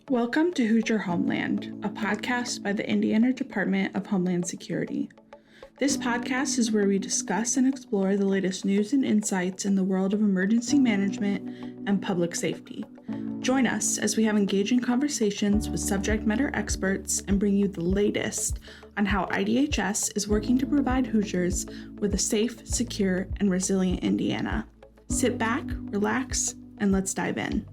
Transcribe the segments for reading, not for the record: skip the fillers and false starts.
Welcome to Hoosier Homeland, a podcast by the Indiana Department of Homeland Security. This podcast is where we discuss and explore the latest news and insights in the world of emergency management and public safety. Join us as we have engaging conversations with subject matter experts and bring you the latest on how IDHS is working to provide Hoosiers with a safe, secure, and resilient Indiana. Sit back, relax, and let's dive in.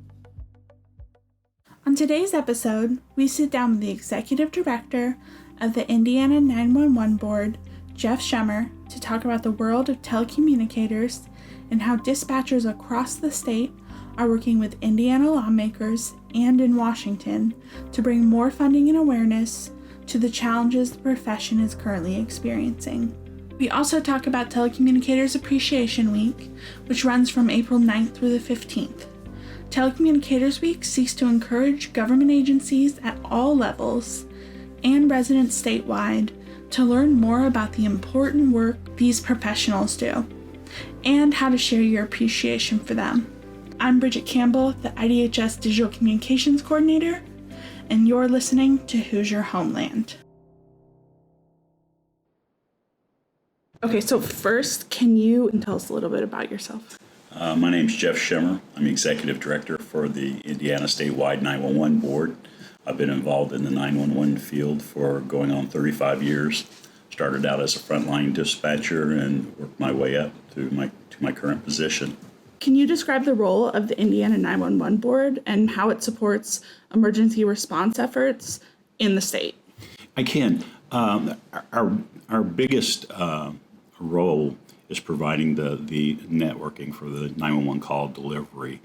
On today's episode, we sit down with the Executive Director of the Indiana 911 Board, Jeff Schemmer, to talk about the world of telecommunicators and how dispatchers across the state are working with Indiana lawmakers and in Washington to bring more funding and awareness to the challenges the profession is currently experiencing. We also talk about Telecommunicators Appreciation Week, which runs from April 9th through the 15th. Telecommunicators Week seeks to encourage government agencies at all levels and residents statewide to learn more about the important work these professionals do and how to share your appreciation for them. I'm Bridget Campbell, the IDHS Digital Communications Coordinator, and you're listening to Hoosier Homeland. Okay, so first, can you tell us a little bit about yourself? My name's Jeff Schemmer. I'm Executive Director for the Indiana Statewide 911 Board. I've been involved in the 911 field for going on 35 years. Started out as a frontline dispatcher and worked my way up to my current position. Can you describe the role of the Indiana 911 Board and how it supports emergency response efforts in the state? I can. Our biggest role is providing the networking for the 911 call delivery.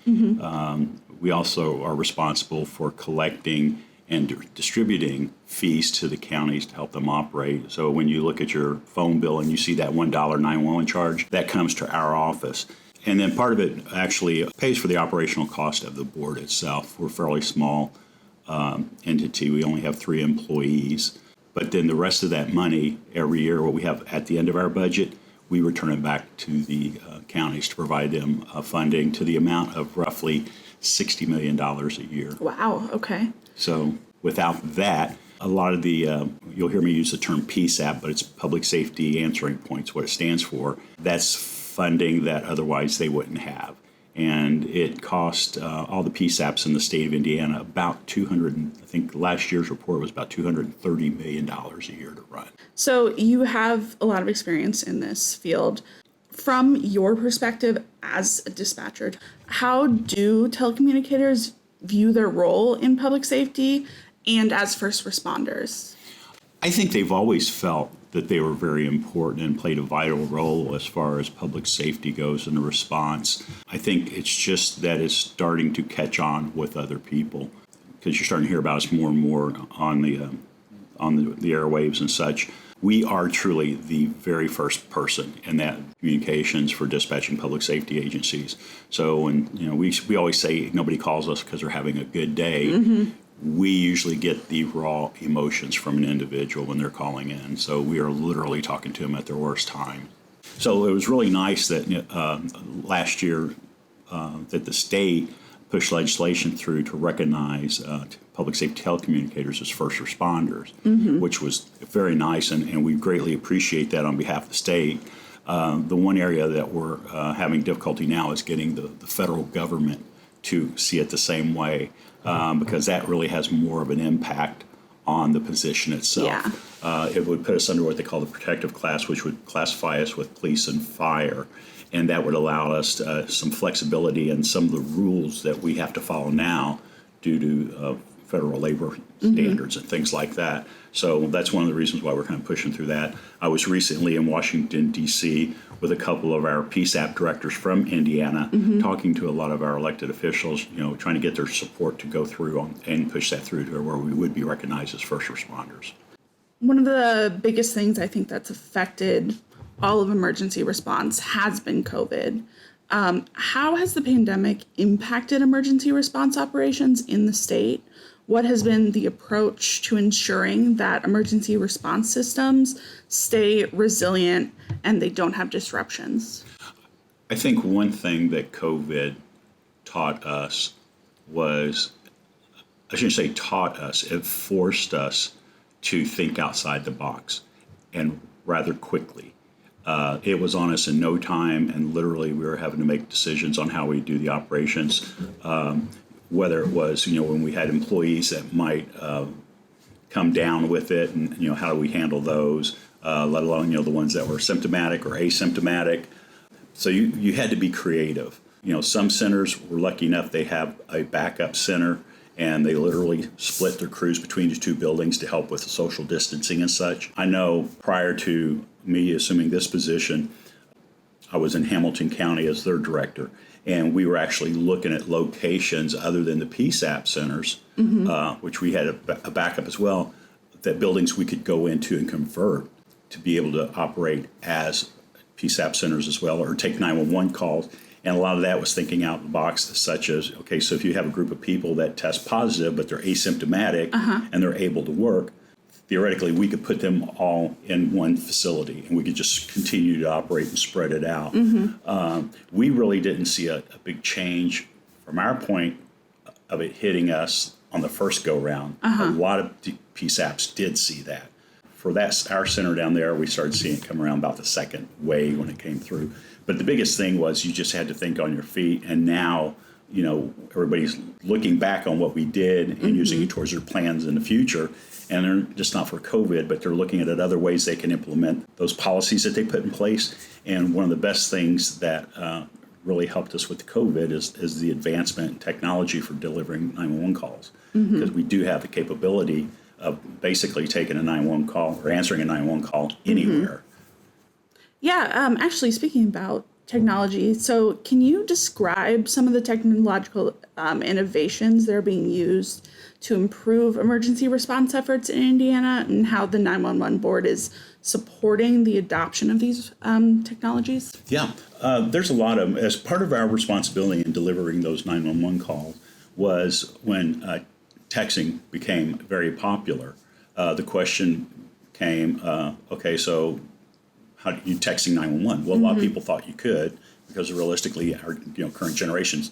We also are responsible for collecting and distributing fees to the counties to help them operate. So when you look at your phone bill and you see that $1 911 charge, that comes to our office. And then part of it actually pays for the operational cost of the board itself. We're a fairly small entity. We only have 3 employees. But then the rest of that money every year, what we have at the end of our budget, we return it back to the counties to provide them funding to the amount of roughly $60 million a year. Wow, okay. So without that, a lot of the, you'll hear me use the term PSAP, but it's Public Safety Answering Points, what it stands for. That's funding that otherwise they wouldn't have. And it cost all the PSAPs in the state of Indiana about I think last year's report was about $230 million a year to run. So you have a lot of experience in this field. From your perspective as a dispatcher, how do telecommunicators view their role in public safety and as first responders? I think they've always felt that they were very important and played a vital role as far as public safety goes in the response. I think it's just that it's starting to catch on with other people because you're starting to hear about us more and more on the airwaves and such. We are truly the very first person in that communications for dispatching public safety agencies. So when we always say nobody calls us because they're having a good day. We usually get the raw emotions from an individual when they're calling in. So we are literally talking to them at their worst time. So it was really nice that last year that the state pushed legislation through to recognize public safety telecommunicators as first responders, which was very nice, and we greatly appreciate that on behalf of the state. The one area that we're having difficulty now is getting the federal government to see it the same way. Because that really has more of an impact on the position itself. Yeah. It would put us under what they call the protective class, which would classify us with police and fire. And that would allow us some flexibility in some of the rules that we have to follow now due to federal labor standards and things like that. So that's one of the reasons why we're kind of pushing through that. I was recently in Washington, D.C. with a couple of our PSAP directors from Indiana, talking to a lot of our elected officials, trying to get their support to go through and push that through to where we would be recognized as first responders. One of the biggest things I think that's affected all of emergency response has been COVID. How has the pandemic impacted emergency response operations in the state? What has been the approach to ensuring that emergency response systems stay resilient and they don't have disruptions? I think one thing that COVID taught us was I shouldn't say taught us, it forced us to think outside the box and rather quickly. It was on us in no time, and literally we were having to make decisions on how we do the operations, whether it was, when we had employees that might come down with it, and, how do we handle those, let alone, the ones that were symptomatic or asymptomatic. So you had to be creative. Some centers were lucky enough they have a backup center, and they literally split their crews between the two buildings to help with the social distancing and such. I know prior to me assuming this position, I was in Hamilton County as their director, and we were actually looking at locations other than the PSAP centers, which we had a backup as well, that buildings we could go into and convert to be able to operate as PSAP centers as well, or take 911 calls. And a lot of that was thinking out of the box, such as, okay, so if you have a group of people that test positive, but they're asymptomatic and they're able to work, theoretically, we could put them all in one facility and we could just continue to operate and spread it out. We really didn't see a big change from our point of it hitting us on the first go round. A lot of PSAPs did see that. For our center down there, we started seeing it come around about the second wave when it came through. But the biggest thing was you just had to think on your feet. And now, everybody's looking back on what we did and using it towards their plans in the future. And they're just not for COVID, but they're looking at other ways they can implement those policies that they put in place. And one of the best things that really helped us with the COVID is the advancement in technology for delivering 911 calls. Because we do have the capability of basically taking a 911 call or answering a 911 call anywhere. Yeah, actually, speaking about technology, so can you describe some of the technological innovations that are being used to improve emergency response efforts in Indiana, and how the 911 board is supporting the adoption of these technologies? Yeah, there's a lot of, as part of our responsibility in delivering those 911 calls was when texting became very popular. The question came, okay, so how do you texting 911? Well, a lot of people thought you could, because realistically, our current generations,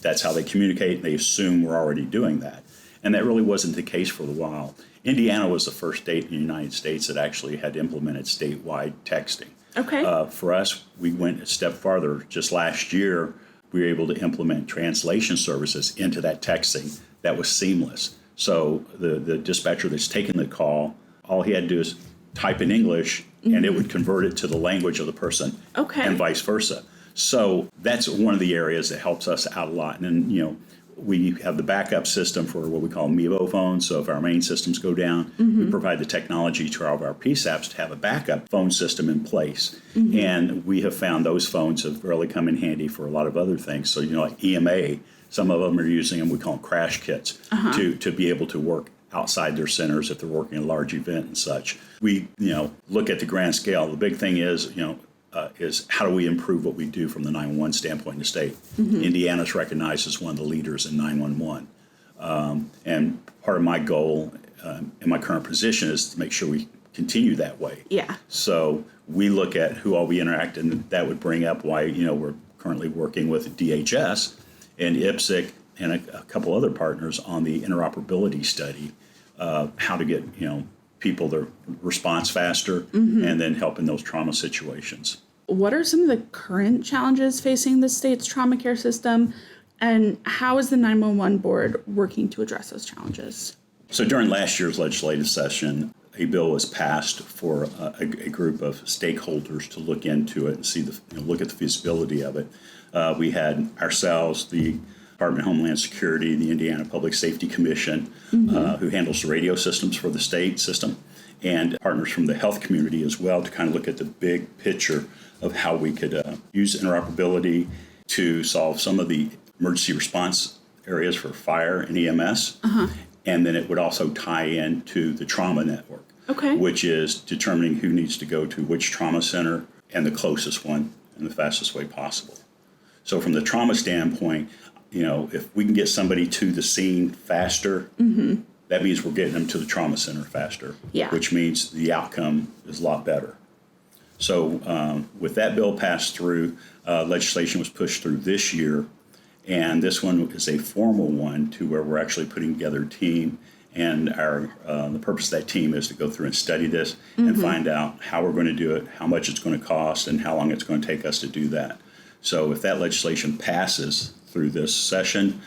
that's how they communicate, and they assume we're already doing that. And that really wasn't the case for a while. Indiana was the first state in the United States that actually had implemented statewide texting. Okay. For us, we went a step farther. Just last year, we were able to implement translation services into that texting that was seamless. So the dispatcher that's taking the call, all he had to do is type in English, and it would convert it to the language of the person, and vice versa. So that's one of the areas that helps us out a lot. And then, we have the backup system for what we call Mevo phones. So if our main systems go down, we provide the technology to all of our PSAPs to have a backup phone system in place. And we have found those phones have really come in handy for a lot of other things. So, like EMA, some of them are using them, we call them crash kits, to be able to work outside their centers if they're working a large event and such. We, look at the grand scale. The big thing is how do we improve what we do from the 911 standpoint in the state. Indiana's recognized as one of the leaders in 911. And part of my goal in my current position is to make sure we continue that way. Yeah. So we look at who all we interact, and that would bring up why, we're currently working with DHS and IPSC and a couple other partners on the interoperability study, how to get, people their response faster, and then help in those trauma situations. What are some of the current challenges facing the state's trauma care system, and how is the 911 board working to address those challenges? So during last year's legislative session, a bill was passed for a group of stakeholders to look into it and see look at the feasibility of it. We had ourselves, the Department of Homeland Security, the Indiana Public Safety Commission, who handles the radio systems for the state system, and partners from the health community as well, to kind of look at the big picture of how we could use interoperability to solve some of the emergency response areas for fire and EMS. And then it would also tie into the trauma network, which is determining who needs to go to which trauma center and the closest one in the fastest way possible. So from the trauma standpoint, if we can get somebody to the scene faster, that means we're getting them to the trauma center faster, which means the outcome is a lot better. So with that bill passed through, legislation was pushed through this year, And this one is a formal one to where we're actually putting together a team. And the purpose of that team is to go through and study this and find out how we're going to do it, how much it's going to cost, and how long it's going to take us to do that. So if that legislation passes through this session,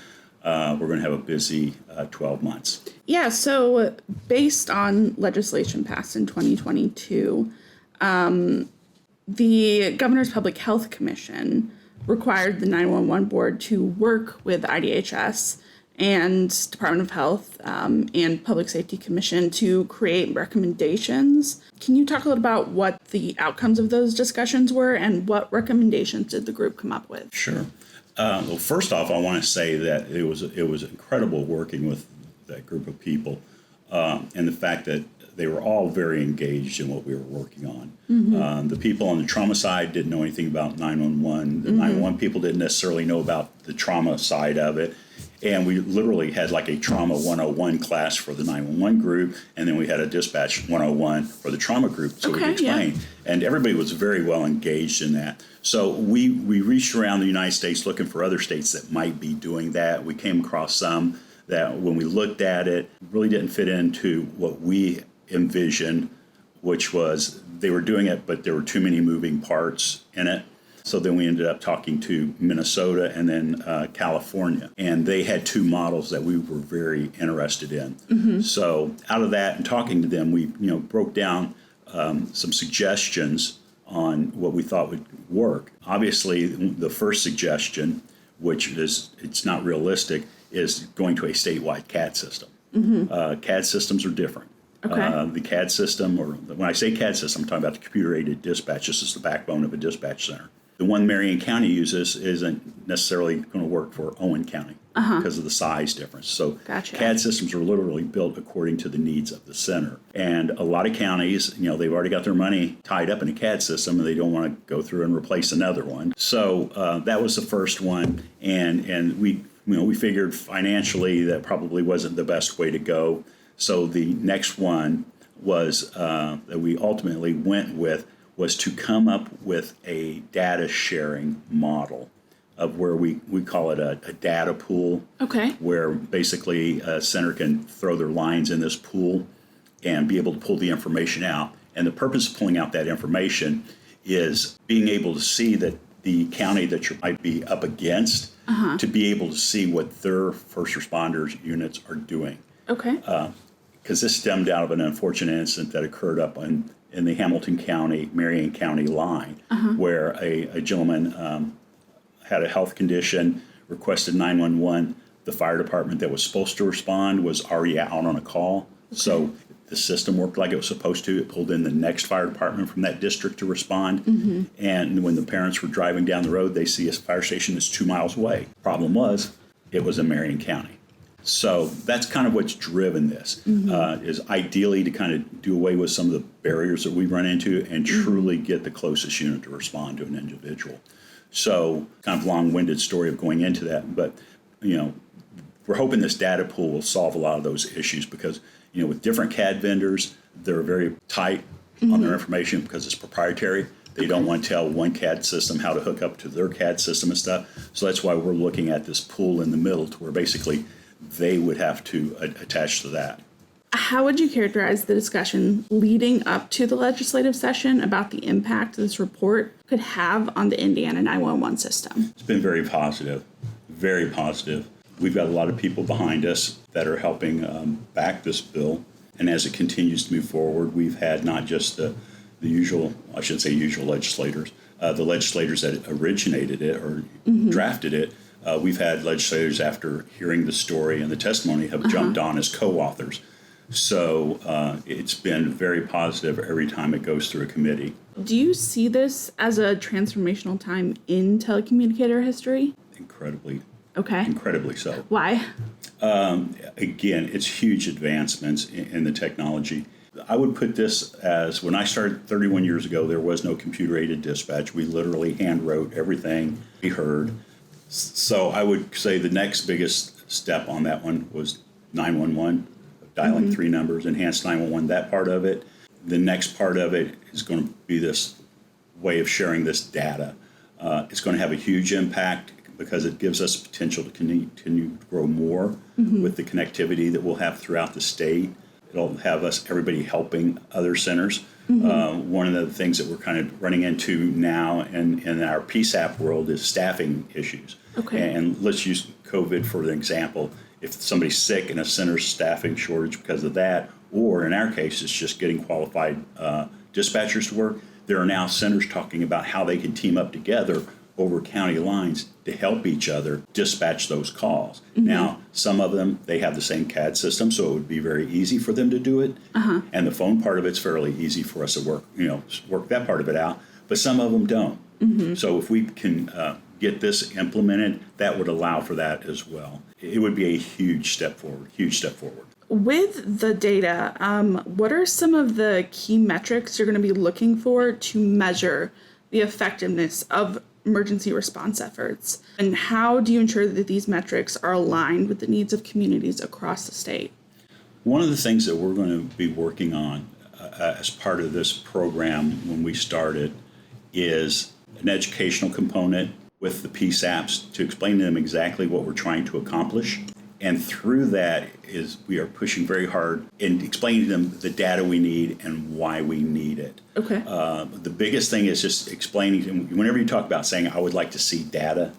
we're going to have a busy 12 months. Yeah, so based on legislation passed in 2022, the Governor's Public Health Commission required the 911 board to work with IDHS and Department of Health and Public Safety Commission to create recommendations. Can you talk a little about what the outcomes of those discussions were and what recommendations did the group come up with? Sure. Well, first off, I want to say that it was incredible working with that group of people, and the fact that they were all very engaged in what we were working on. The people on the trauma side didn't know anything about 911. The 911 people didn't necessarily know about the trauma side of it. And we literally had like a trauma 101 class for the 911 group, and then we had a dispatch 101 for the trauma group, so we could explain. Yeah. And everybody was very well engaged in that. So we reached around the United States looking for other states that might be doing that. We came across some that when we looked at it, really didn't fit into what we envisioned, which was they were doing it, but there were too many moving parts in it. So then we ended up talking to Minnesota and then California, and they had two models that we were very interested in. So out of that and talking to them, we broke down some suggestions on what we thought would work. Obviously, the first suggestion, which is it's not realistic, is going to a statewide CAD system. CAD systems are different. The CAD system, or when I say CAD system, I'm talking about the computer-aided dispatch. This is the backbone of a dispatch center. The one Marion County uses isn't necessarily going to work for Owen County because of the size difference. So CAD systems are literally built according to the needs of the center. And a lot of counties, they've already got their money tied up in a CAD system and they don't want to go through and replace another one. So that was the first one. And we figured financially that probably wasn't the best way to go. So the next one was that we ultimately went with was to come up with a data sharing model of where we call it a data pool. Where basically a center can throw their lines in this pool and be able to pull the information out. And the purpose of pulling out that information is being able to see that the county that you might be up against to be able to see what their first responders units are doing. Because this stemmed out of an unfortunate incident that occurred up in the Hamilton County, Marion County line, where a gentleman had a health condition, requested 911. The fire department that was supposed to respond was already out on a call. So the system worked like it was supposed to. It pulled in the next fire department from that district to respond. And when the parents were driving down the road, they see a fire station that's 2 miles away. Problem was, it was in Marion County. So that's kind of what's driven this, is ideally to kind of do away with some of the barriers that we run into and truly get the closest unit to respond to an individual. So kind of long-winded story of going into that, but, we're hoping this data pool will solve a lot of those issues because, with different CAD vendors, they're very tight on their information because it's proprietary. They don't want to tell one CAD system how to hook up to their CAD system and stuff. So that's why we're looking at this pool in the middle to where basically they would have to attach to that. How would you characterize the discussion leading up to the legislative session about the impact this report could have on the Indiana 911 system? It's been very positive, very positive. We've got a lot of people behind us that are helping back this bill. And as it continues to move forward, we've had not just the usual, I shouldn't say usual legislators, the legislators that originated it or drafted it. We've had legislators, after hearing the story and the testimony, have jumped on as co-authors. So it's been very positive every time it goes through a committee. Do you see this as a transformational time in telecommunicator history? Incredibly. Okay. Incredibly so. Why? Again, it's huge advancements in the technology. I would put this as, when I started 31 years ago, there was no computer-aided dispatch. We literally hand wrote everything we heard. So I would say the next biggest step on that one was 911, dialing 3 numbers, enhanced 911, that part of it. The next part of it is going to be this way of sharing this data. It's going to have a huge impact because it gives us potential to continue to grow more with the connectivity that we'll have throughout the state. It'll have everybody helping other centers. One of the things that we're kind of running into now in our PSAP world is staffing issues. Okay. And let's use COVID for an example. If somebody's sick and a center's staffing shortage because of that, or in our case, it's just getting qualified dispatchers to work, there are now centers talking about how they can team up together over county lines to help each other dispatch those calls. Now, some of them, they have the same CAD system, so it would be very easy for them to do it. And the phone part of it's fairly easy for us to work that part of it out, but some of them don't. So if we can get this implemented, that would allow for that as well. It would be a huge step forward. With the data, what are some of the key metrics you're going to be looking for to measure the effectiveness of emergency response efforts? And how do you ensure that these metrics are aligned with the needs of communities across the state? One of the things that we're going to be working on as part of this program when we started is an educational component with the PSAPs to explain to them exactly what we're trying to accomplish. And through that is we are pushing very hard in explaining to them the data we need and why we need it. Okay. The biggest thing is just explaining, whenever you talk about saying, I would like to see data,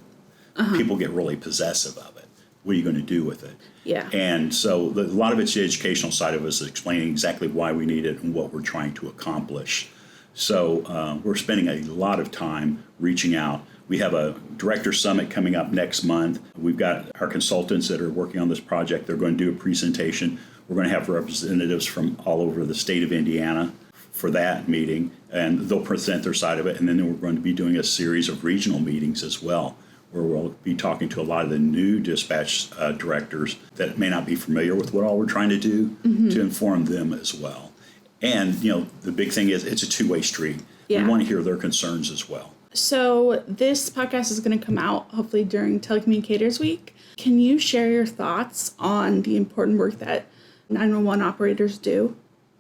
people get really possessive of it. What are you going to do with it? Yeah. And so a lot of it's the educational side of us explaining exactly why we need it and what we're trying to accomplish. So we're spending a lot of time reaching out. We have a director summit coming up next month. We've got our consultants that are working on this project. They're going to do a presentation. We're going to have representatives from all over the state of Indiana for that meeting, and they'll present their side of it. And then we're going to be doing a series of regional meetings as well, where we'll be talking to a lot of the new dispatch directors that may not be familiar with what all we're trying to do to inform them as well. And, the big thing is it's a two-way street. Yeah. We want to hear their concerns as well. So this podcast is going to come out hopefully during Telecommunicators Week. Can you share your thoughts on the important work that 911 operators do?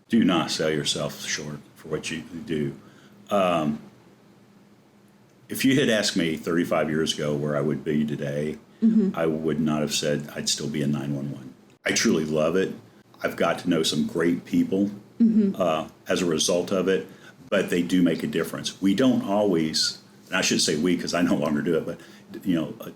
Do not sell yourself short for what you do. If you had asked me 35 years ago where I would be today, I would not have said I'd still be in 911. I truly love it. I've got to know some great people as a result of it, but they do make a difference. We don't always, and I should say we because I no longer do it, but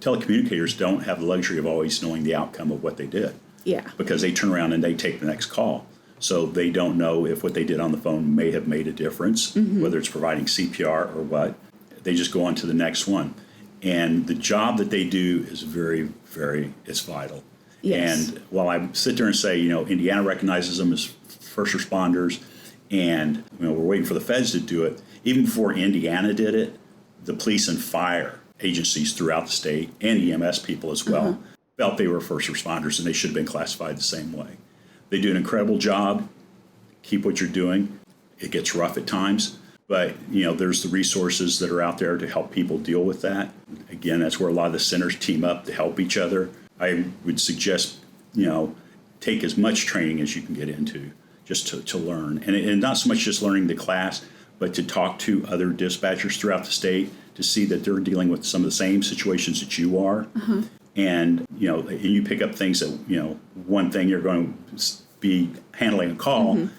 telecommunicators don't have the luxury of always knowing the outcome of what they did. Yeah. Because they turn around and they take the next call. So they don't know if what they did on the phone may have made a difference, whether it's providing CPR or what. They just go on to the next one. And the job that they do is very, very, it's vital. Yes. And while I sit there and say, Indiana recognizes them as first responders, and we're waiting for the feds to do it, even before Indiana did it, the police and fire agencies throughout the state and EMS people as well felt they were first responders and they should have been classified the same way. They do an incredible job. Keep what you're doing. It gets rough at times, but there's the resources that are out there to help people deal with that. Again, that's where a lot of the centers team up to help each other. I would suggest, take as much training as you can get into just to learn. And not so much just learning the class, but to talk to other dispatchers throughout the state to see that they're dealing with some of the same situations that you are. And, you pick up things that, one thing you're going to be handling a call, and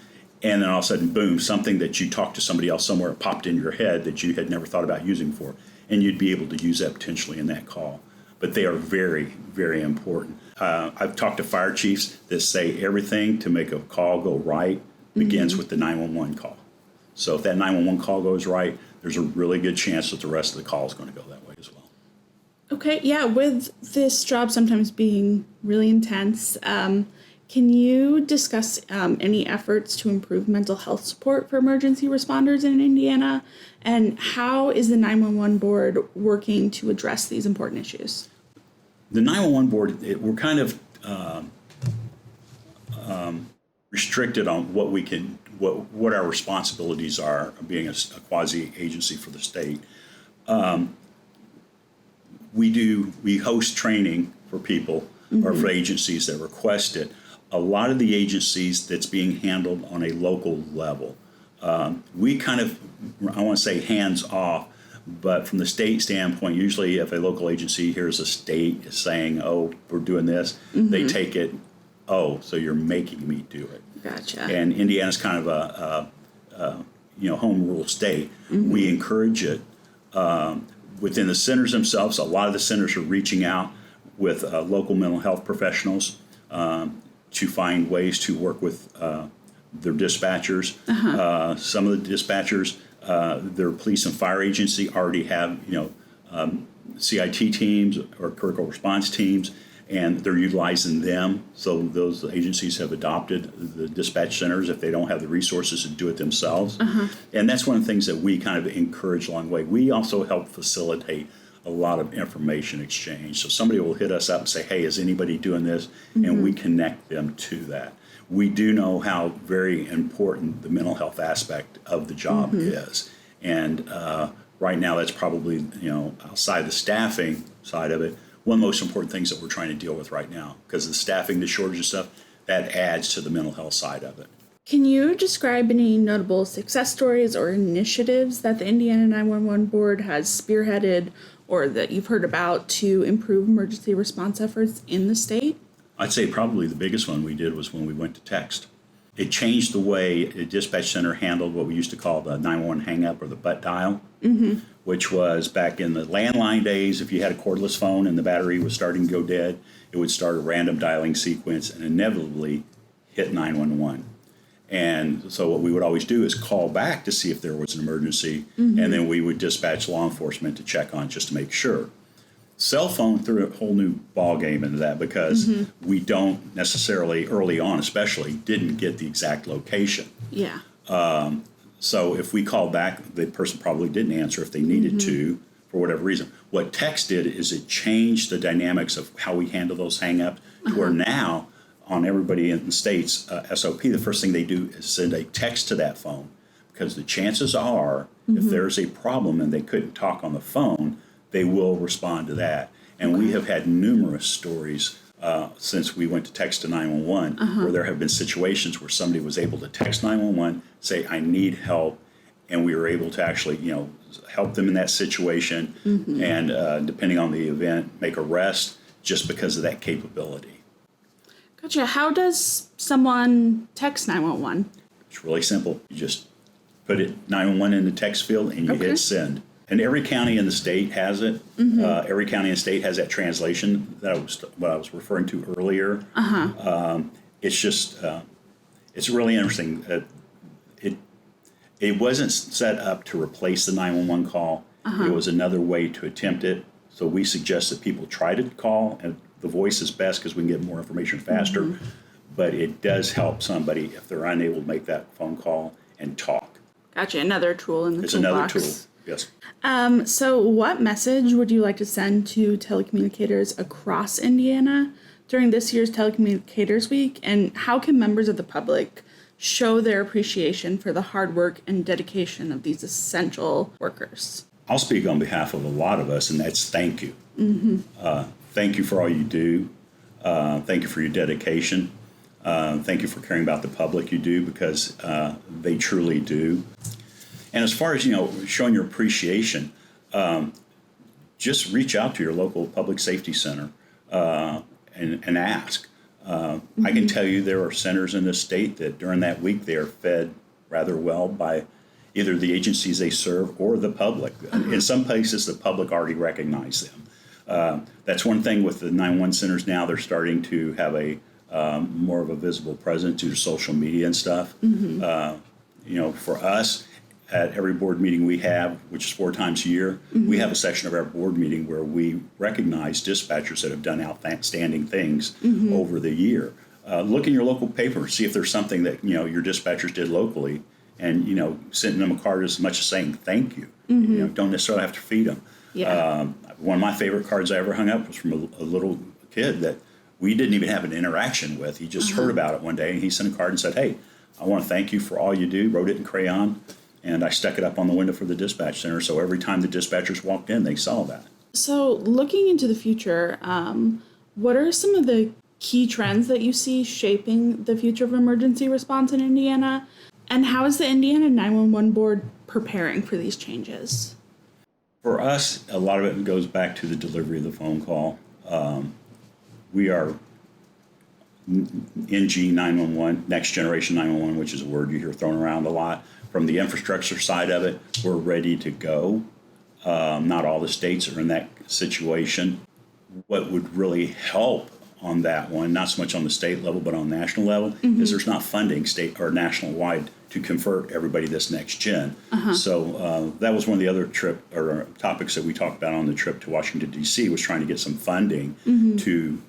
then all of a sudden, boom, something that you talked to somebody else somewhere popped in your head that you had never thought about using before. And you'd be able to use that potentially in that call. But they are very, very important. I've talked to fire chiefs that say everything to make a call go right begins with the 911 call. So if that 911 call goes right, there's a really good chance that the rest of the call is going to go that way as well. Okay, yeah, with this job sometimes being really intense, can you discuss any efforts to improve mental health support for emergency responders in Indiana? And how is the 911 board working to address these important issues? The 911 board, we're kind of restricted on what we can, what our responsibilities are being a quasi agency for the state. We host training for people or for agencies that request it. A lot of the agencies that's being handled on a local level, we kind of, I want to say hands off, But from the state standpoint, usually if a local agency hears a state saying, oh, we're doing this, they take it, oh, so you're making me do it. Gotcha. And Indiana's kind of a home rule state. We encourage it. Within the centers themselves, a lot of the centers are reaching out with local mental health professionals to find ways to work with their dispatchers. Some of the dispatchers, their police and fire agency already have, CIT teams or critical response teams, and they're utilizing them. So those agencies have adopted the dispatch centers if they don't have the resources to do it themselves. And that's one of the things that we kind of encourage along the way. We also help facilitate a lot of information exchange. So somebody will hit us up and say, hey, is anybody doing this? And we connect them to that. We do know how very important the mental health aspect of the job is. And right now, that's probably, outside the staffing side of it, one of the most important things that we're trying to deal with right now, because the staffing, the shortage and stuff, that adds to the mental health side of it. Can you describe any notable success stories or initiatives that the Indiana 911 Board has spearheaded or that you've heard about to improve emergency response efforts in the state? I'd say probably the biggest one we did was when we went to text. It changed the way a dispatch center handled what we used to call the 911 hang-up or the butt dial, which was back in the landline days. If you had a cordless phone and the battery was starting to go dead, it would start a random dialing sequence and inevitably hit 911. And so what we would always do is call back to see if there was an emergency, and then we would dispatch law enforcement to check on just to make sure. Cell phone threw a whole new ball game into that because we don't necessarily, early on especially, didn't get the exact location. Yeah. So if we called back, the person probably didn't answer if they needed to for whatever reason. What text did is it changed the dynamics of how we handle those hang-ups to where now on everybody in the state's SOP, the first thing they do is send a text to that phone, because the chances are if there's a problem and they couldn't talk on the phone, they will respond to that. And we have had numerous stories since we went to text to 911 where there have been situations where somebody was able to text 911, say, I need help, and we were able to actually, help them in that situation and depending on the event, make arrest just because of that capability. Gotcha. How does someone text 911? It's really simple. You just put it 911 in the text field and you hit send. And every county in the state has it. Every county in the state has that translation that I was referring to earlier. It's just, it's really interesting. It wasn't set up to replace the 911 call. It was another way to attempt it. So we suggest that people try to call, and the voice is best because we can get more information faster. But it does help somebody if they're unable to make that phone call and talk. Gotcha. Another tool in the It's toolbox. another tool. Yes. So what message would you like to send to telecommunicators across Indiana during this year's Telecommunicators Week? And how can members of the public show their appreciation for the hard work and dedication of these essential workers? I'll speak on behalf of a lot of us, and that's thank you. Thank you for all you do. Thank you for your dedication. Thank you for caring about the public you do, because they truly do. And as far as, showing your appreciation, just reach out to your local public safety center and ask. I can tell you there are centers in this state that during that week they are fed rather well by either the agencies they serve or the public. In some places, the public already recognize them. That's one thing with the 911 centers now. They're starting to have a more of a visible presence through social media and stuff. For us, at every board meeting we have, which is 4 times a year, we have a section of our board meeting where we recognize dispatchers that have done outstanding things over the year. Look in your local paper, see if there's something that your dispatchers did locally, and sending them a card as much as saying thank you. Don't necessarily have to feed them. One of my favorite cards I ever hung up was from a little kid that we didn't even have an interaction with. He just heard about it one day, and he sent a card and said, hey, I want to thank you for all you do. Wrote it in crayon. And I stuck it up on the window for the dispatch center, so every time the dispatchers walked in, they saw that. So looking into the future, what are some of the key trends that you see shaping the future of emergency response in Indiana? And how is the Indiana 911 Board preparing for these changes? For us, a lot of it goes back to the delivery of the phone call. We are NG 911, next generation 911, which is a word you hear thrown around a lot. From the infrastructure side of it, we're ready to go. Not all the states are in that situation. What would really help on that one, not so much on the state level, but on national level, is there's not funding state or national wide to convert everybody this next gen. So that was one of the other topics that we talked about on the trip to Washington, D.C., was trying to get some funding to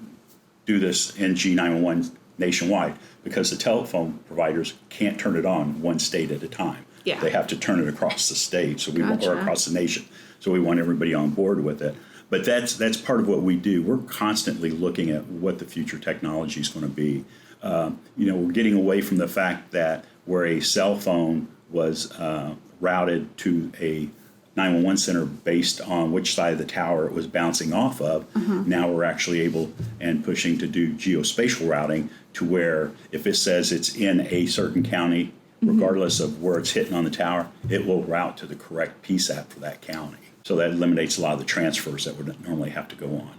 do this NG 911 nationwide, because the telephone providers can't turn it on one state at a time. Yeah. They have to turn it across the state, or across the nation. So we want everybody on board with it. But that's part of what we do. We're constantly looking at what the future technology is going to be. We're getting away from the fact that where a cell phone was routed to a 911 center based on which side of the tower it was bouncing off of. Now we're actually able and pushing to do geospatial routing to where if it says it's in a certain county, regardless of where it's hitting on the tower, it will route to the correct PSAP for that county. So that eliminates a lot of the transfers that would normally have to go on.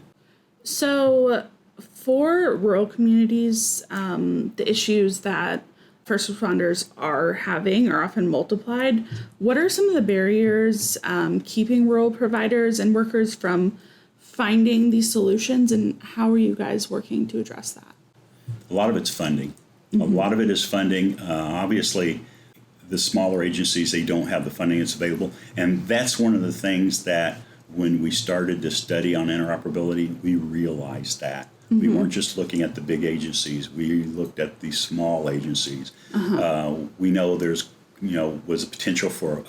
So for rural communities, the issues that first responders are having are often multiplied. What are some of the barriers keeping rural providers and workers from finding these solutions, and how are you guys working to address that? A lot of it's funding. A lot of it is funding. Obviously, the smaller agencies, they don't have the funding that's available. And that's one of the things that when we started to study on interoperability, we realized that. We weren't just looking at the big agencies. We looked at the small agencies. We know was a potential for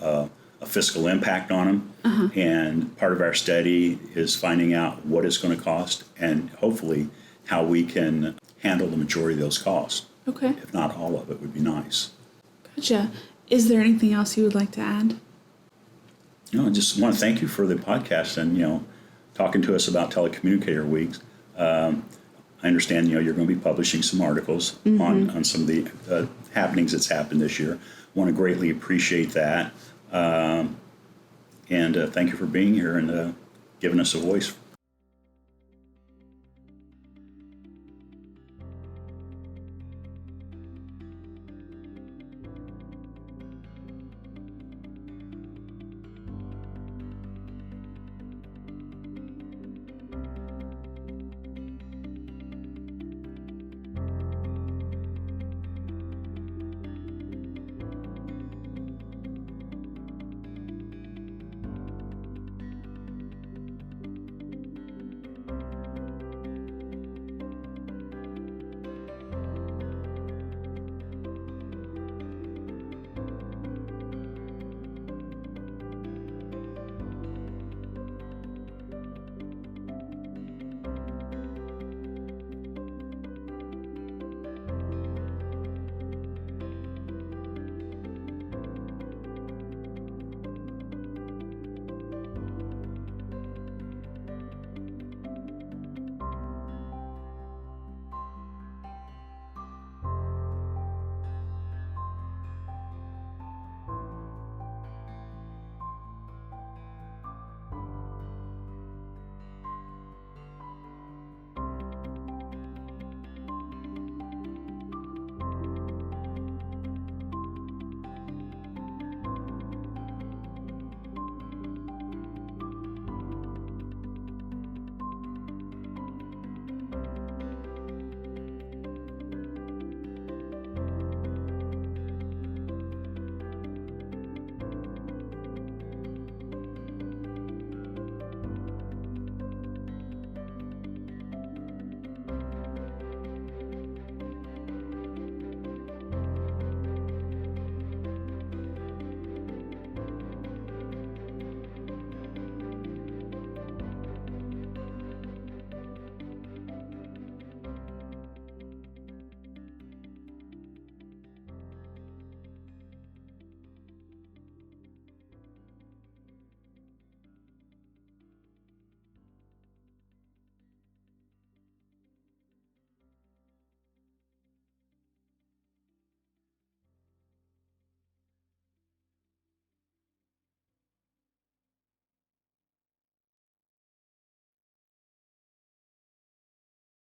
a fiscal impact on them. And part of our study is finding out what it's going to cost and hopefully how we can handle the majority of those costs. Okay. If not all of it would be nice. Gotcha. Is there anything else you would like to add? I just want to thank you for the podcast and, talking to us about Telecommunicator Weeks. I understand, you're going to be publishing some articles on some of the happenings that's happened this year. Want to greatly appreciate that. And thank you for being here and giving us a voice.